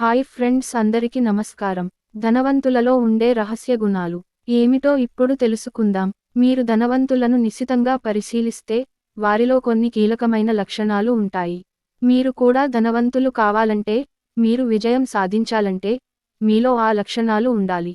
Hi friends, అందరికీ నమస్కారం. ధనవంతులలో ఉండే రహస్య గుణాలు ఏమిటో ఇప్పుడు తెలుసుకుందాం. మీరు ధనవంతులను నిశితంగా పరిశీలిస్తే వారిలో కొన్ని కీలకమైన లక్షణాలు ఉంటాయి. మీరు కూడా ధనవంతులు కావాలంటే, మీరు విజయం సాధించాలంటే మీలో ఆ లక్షణాలు ఉండాలి.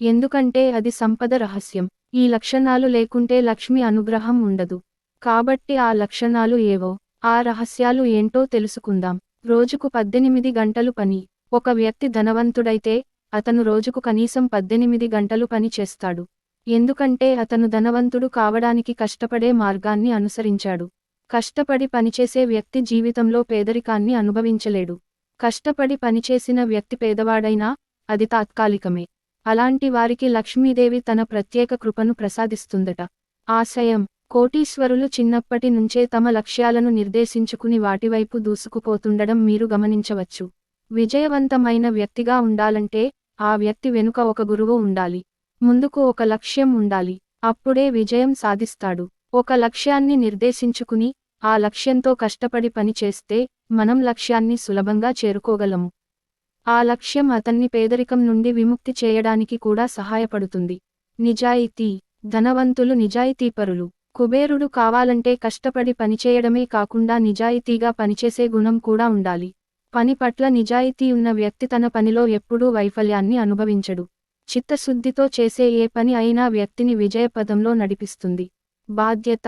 ఎందుకంటే అది సంపద రహస్యం. ఈ లక్షణాలు లేకుంటే లక్ష్మి అనుగ్రహం ఉండదు. కాబట్టి ఆ లక్షణాలు ఏవో, ఆ రహస్యాలు ఏంటో తెలుసుకుందాం. రోజుకు 18 గంటలు పని. ఒక వ్యక్తి ధనవంతుడైతే అతను రోజుకు కనీసం 18 గంటలు పని చేస్తాడు. ఎందుకంటే అతను ధనవంతుడు కావడానికి కష్టపడే మార్గాన్ని అనుసరించాడు. కష్టపడి పనిచేసే వ్యక్తి జీవితంలో పేదరికాన్ని అనుభవించలేడు. కష్టపడి పనిచేసిన వ్యక్తి పేదవాడైనా అది తాత్కాలికమే. అలాంటి వారికి లక్ష్మీదేవి తన ప్రత్యేక కృపను ప్రసాదిస్తుందట. ఆశయం: కోటీశ్వరులు చిన్నప్పటి నుంచే తమ లక్ష్యాలను నిర్దేశించుకుని వాటివైపు దూసుకుపోతుండడం మీరు గమనించవచ్చు. విజయవంతమైన వ్యక్తిగా ఉండాలంటే ఆ వ్యక్తి వెనుక ఒక గురువు ఉండాలి. ముందుకు ఒక లక్ష్యం ఉండాలి. అప్పుడే విజయం సాధిస్తాడు. ఒక లక్ష్యాన్ని నిర్దేశించుకుని ఆ లక్ష్యంతో కష్టపడి పని చేస్తే మనం లక్ష్యాన్ని సులభంగా చేరుకోగలము. ఆ లక్ష్యం అతన్ని పేదరికం నుండి విముక్తి చేయడానికి కూడా సహాయపడుతుంది. నిజాయితీ: ధనవంతులు నిజాయితీపరులు. కుబేరుడు కావాలంటే కష్టపడి పనిచేయడమే కాకుండా నిజాయితీగా పనిచేసే గుణం కూడా ఉండాలి. పని పట్ల నిజాయితీ ఉన్న వ్యక్తి తన పనిలో ఎప్పుడూ వైఫల్యాన్ని అనుభవించడు. చిత్తశుద్ధితో చేసే ఏ పని అయినా వ్యక్తిని విజయపథంలో నడిపిస్తుంది. బాధ్యత: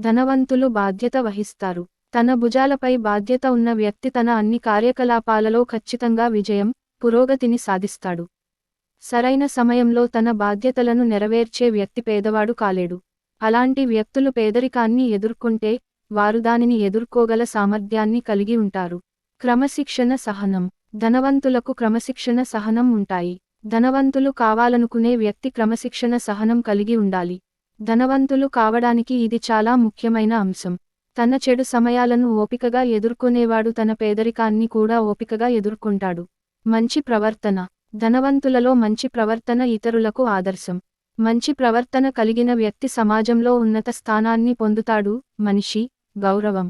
ధనవంతులు బాధ్యత వహిస్తారు. తన భుజాలపై బాధ్యత ఉన్న వ్యక్తి తన అన్ని కార్యకలాపాలలో ఖచ్చితంగా విజయం, పురోగతిని సాధిస్తాడు. సరైన సమయంలో తన బాధ్యతలను నెరవేర్చే వ్యక్తి పేదవాడు కాలేడు. అలాంటి వ్యక్తులు పేదరికాన్ని ఎదుర్కొంటే వారు దానిని ఎదుర్కోగల సామర్థ్యాన్ని కలిగి ఉంటారు. క్రమశిక్షణ, సహనం: ధనవంతులకు క్రమశిక్షణ, సహనం ఉంటాయి. ధనవంతులు కావాలనుకునే వ్యక్తి క్రమశిక్షణ, సహనం కలిగి ఉండాలి. ధనవంతులు కావడానికి ఇది చాలా ముఖ్యమైన అంశం. తన చెడు సమయాలను ఓపికగా ఎదుర్కొనేవాడు తన పేదరికాన్ని కూడా ఓపికగా ఎదుర్కొంటాడు. మంచి ప్రవర్తన: ధనవంతులలో మంచి ప్రవర్తన ఇతరులకు ఆదర్శం. మంచి ప్రవర్తన కలిగిన వ్యక్తి సమాజంలో ఉన్నత స్థానాన్ని పొందుతాడు. మనిషి గౌరవం: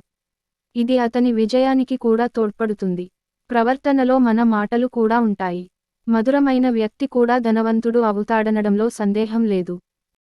ఇది అతని విజయానికి కూడా తోడ్పడుతుంది. ప్రవర్తనలో మన మాటలు కూడా ఉంటాయి. మధురమైన వ్యక్తి కూడా ధనవంతుడు అవుతాడనడంలో సందేహం లేదు.